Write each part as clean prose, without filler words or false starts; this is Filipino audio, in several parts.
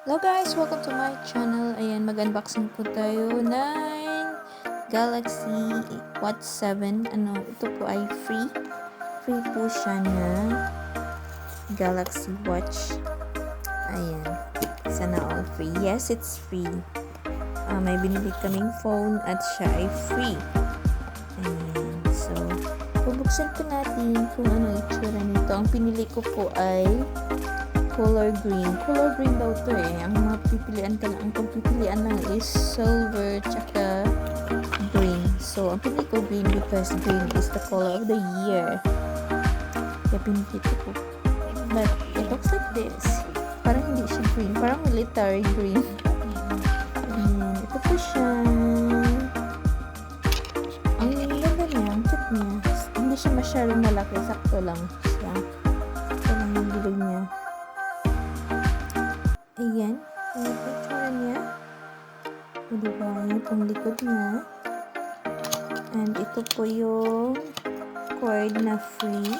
Hello guys! Welcome to my channel. Ayan, mag-unboxing po tayo ng Galaxy Watch 7. Ito po ay free. Free po siya na Galaxy Watch. Ayan. Sana all free. Yes, it's free. May binili kaming phone at siya ay free. Ayan. So, bubuksan po natin kung ano itsura nito. Ang pinili ko po ay color green. Color green daw to eh. Ang mga pagpipilian lang is silver tsaka green. So, ang pinili ko green because green is the color of the year. Kaya pinili ko. But, it looks like this. Parang hindi siya green. Parang military green. And, ito po siya. Ang ganda niya. Ang cute niya. Hindi siya masyadong malaki. Sakto lang siya. Ito lang yung bilog niya. Ayan, yung picture niya. O diba, yung pang likod niya. And ito po yung cord na free.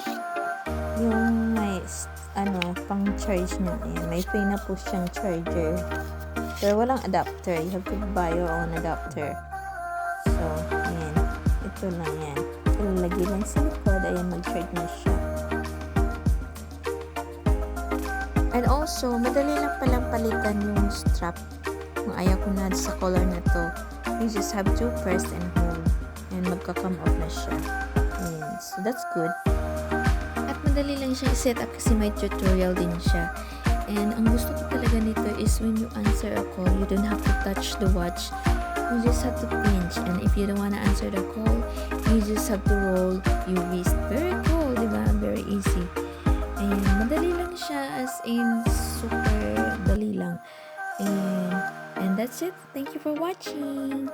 Yung may, pang charge niya. Ayan, may free na po siyang charger. Pero walang adapter. You have to buy your own adapter. So, ayan. Ito lang yan. Ilalagay lang sa likod. Ayan, mag-charge na siya. And also, madali lang palang palitan yung strap. Kung ayaw ko na sa color na to, you just have to press and hold. And magka-come off na siya. Ayan. So, that's good. At madali lang siya i-set up kasi may tutorial din siya. And ang gusto ko talaga nito is when you answer a call, you don't have to touch the watch. You just have to pinch. And if you don't want to answer the call, you just have to roll your wrist. Very cool, diba? Very easy. Ayan, madali lang siya as in super dali lang. And that's it. Thank you for watching.